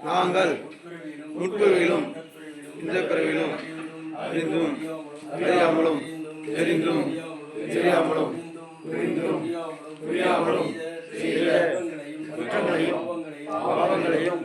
நாங்கள் முற்பிறவிலும் இந்த பிறவிலும் அறிந்தும் அறியாமலும் தெரிந்தும் தெரியாமலும் புரிந்தும் புரியாமலும் செய்த குற்றங்களையும் பாவங்களையும்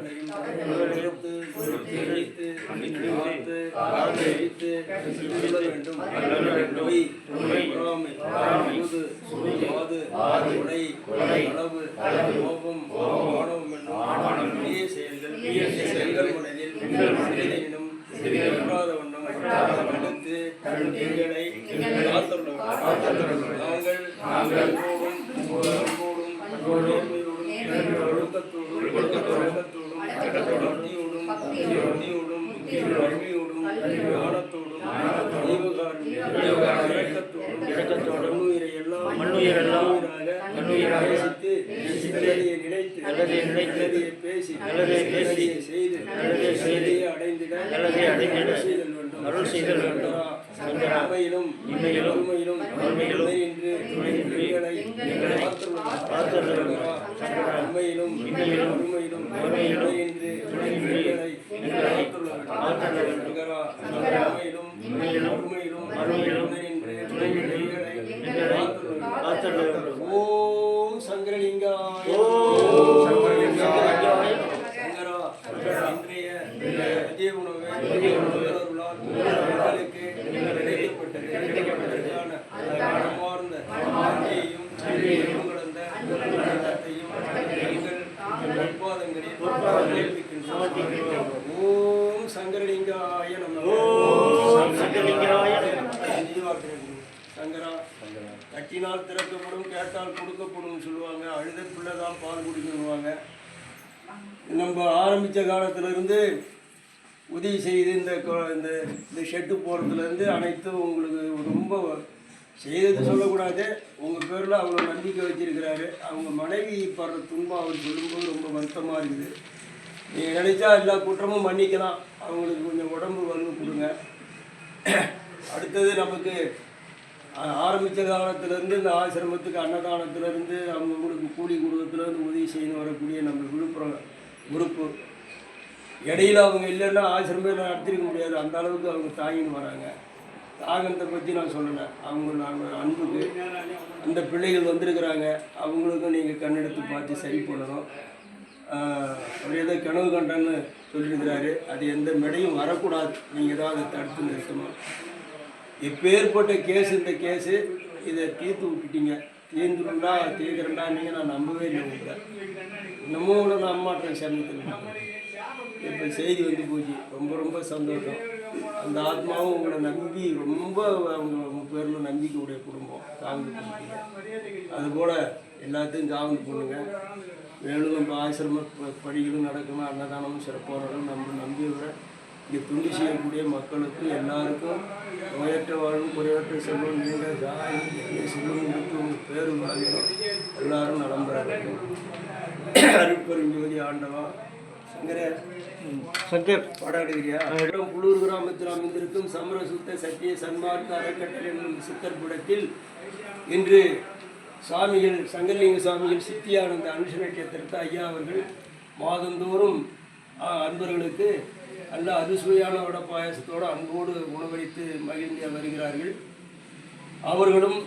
அருள் செய்தல் வேண்டும். அவையிலும் இன்மையிலும் அருமையிலும் உண்மையிலும் இன்மையிலும் அருமையிலும் ஓம் சங்கரலிங்காய இன்றைய மதிய உணவு ஓம் சங்கரலிங்காய நமः. சங்கரா கட்டினால் திறக்கப்படும், கேட்டால் கொடுக்கப்படும் சொல்லுவாங்க. அழுத பிள்ளை தான் பால் குடிக்கணுவாங்க. நம்ம ஆரம்பித்த காலத்திலிருந்து உதவி செய்து இந்த ஷெட்டு போகிறதுலேருந்து அனைத்தும் உங்களுக்கு ரொம்ப செய்தது சொல்லக்கூடாது. உங்கள் பேரில் அவ்வளோ நம்பிக்கை வச்சுருக்கிறாரு. அவங்க மனைவி படுற துன்பம் அவர் சொல்லும்போது ரொம்ப வருத்தமாக இருக்குது. நீங்கள் நினச்சா எல்லா குற்றமும் மன்னிக்கலாம். அவங்களுக்கு கொஞ்சம் உடம்பு வந்து கொடுங்க. அடுத்தது நமக்கு ஆரம்பித்த காலத்திலேருந்து இந்த ஆசிரமத்துக்கு அன்னதானத்திலேருந்து அவங்களுக்கு கூலி குடும்பத்திலேருந்து உதவி செய்யணும் வரக்கூடிய நம்ம விழுப்புரம் குரூப்பு இடையில அவங்க இல்லைன்னா ஆசிரமம் நடத்திருக்க முடியாது. அந்த அளவுக்கு அவங்க தாங்கின்னு வராங்க. தாகத்தை பற்றி நான் சொல்லலை. அவங்க அன்புக்கு அந்த பிள்ளைகள் வந்திருக்கிறாங்க. அவங்களுக்கும் நீங்கள் கண்ணெடுத்து பார்த்து சரி பண்ணணும். அவர் ஏதோ கனவு கண்டன்னு சொல்லியிருக்கிறாரு. அது எந்த மெடையும் வரக்கூடாது. நீங்கள் தான் அதை தடுத்து நிறுத்தணும். எப்பேற்பட்ட கேஸு இந்த கேஸு இதை தீர்த்து விட்டுட்டீங்க. தீர்ந்துருந்தா தீர்க்கிறண்டா நீங்கள் நான் நம்பவே இல்லை. உங்களை இன்னமும் கூட நான் அம்மாட்டேன் சமயத்தில். இப்போ செய்தி வந்து போச்சு. ரொம்ப ரொம்ப சந்தோஷம். அந்த ஆத்மாவும் உங்களை நம்பி ரொம்ப அவங்க பேரில் நம்பிக்கை உடைய குடும்பம் தாங்கி பண்ணிட்டீங்க. அதுபோல் எல்லாத்தையும் தாங்கி பண்ணுங்க. மேலும் நம்ம ஆசிரம பணிகளும் நடக்கணும். அன்னதானமும் சிறப்பாக நம்ம நம்பியோட இங்கே துணி செய்யக்கூடிய மக்களுக்கு எல்லாருக்கும் நோயற்ற வாழும் குறைவற்ற செல்வம் நீண்ட ஜாயம் செல்வம் கொடுத்து உங்கள் பேர் வாங்கணும். எல்லாரும் நலம் பெற வேண்டும். அருட்பெருஞ்சோதி ஆண்டவா சங்கர் பாடாடுகிறியா? புலூர் கிராமத்தில் அமைந்திருக்கும் சமரசுத்த சத்திய சன்மார்க்க அறக்கட்டளை என்னும் சித்தர் பீடத்தில் இன்று சுவாமிகள் சங்கரலிங்க சுவாமிகள் சித்தியானந்த அனுஷ நட்சத்திரத்தை ஐயா அவர்கள் மாதந்தோறும் அன்பர்களுக்கு நல்ல அறுசுவையான வட பாயசத்தோடு அன்போடு உணவளித்து மகிழ்ந்து வருகிறார்கள். அவர்களும்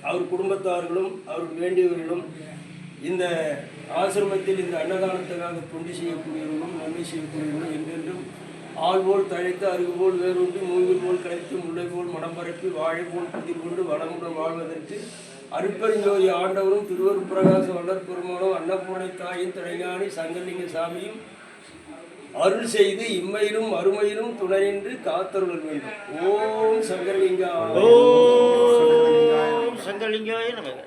அவர் குடும்பத்தார்களும் அவருக்கு வேண்டியவர்களும் இந்த ஆசிரமத்தில் இந்த அன்னதானத்துக்காக தொண்டு செய்யக்கூடியவர்களும் நன்மை செய்யக்கூடியவர்களும் என்றென்றும் ஆள் போல் தழைத்து அருகு போல் வேரூன்றி மூங்கில் போல் கழித்து முல்லை போல் மனம் பரப்பி வாழை போல் புதிர் கொண்டு வளமுடன் வாழ்வதற்கு அருட்பெருஞ்சோதி ஆண்டவரும் திருவருட் பிரகாச வளர் பெருமானும் அன்னபூரணி தாயின் தலைஞானி சங்கலிங்க சாமியும் அருள் செய்து இம்மையிலும் அருமையிலும் துணை நின்று காத்தருள் வேண்டும். ஓம் சங்கரலிங்கா சங்கரலிங்காய நமக.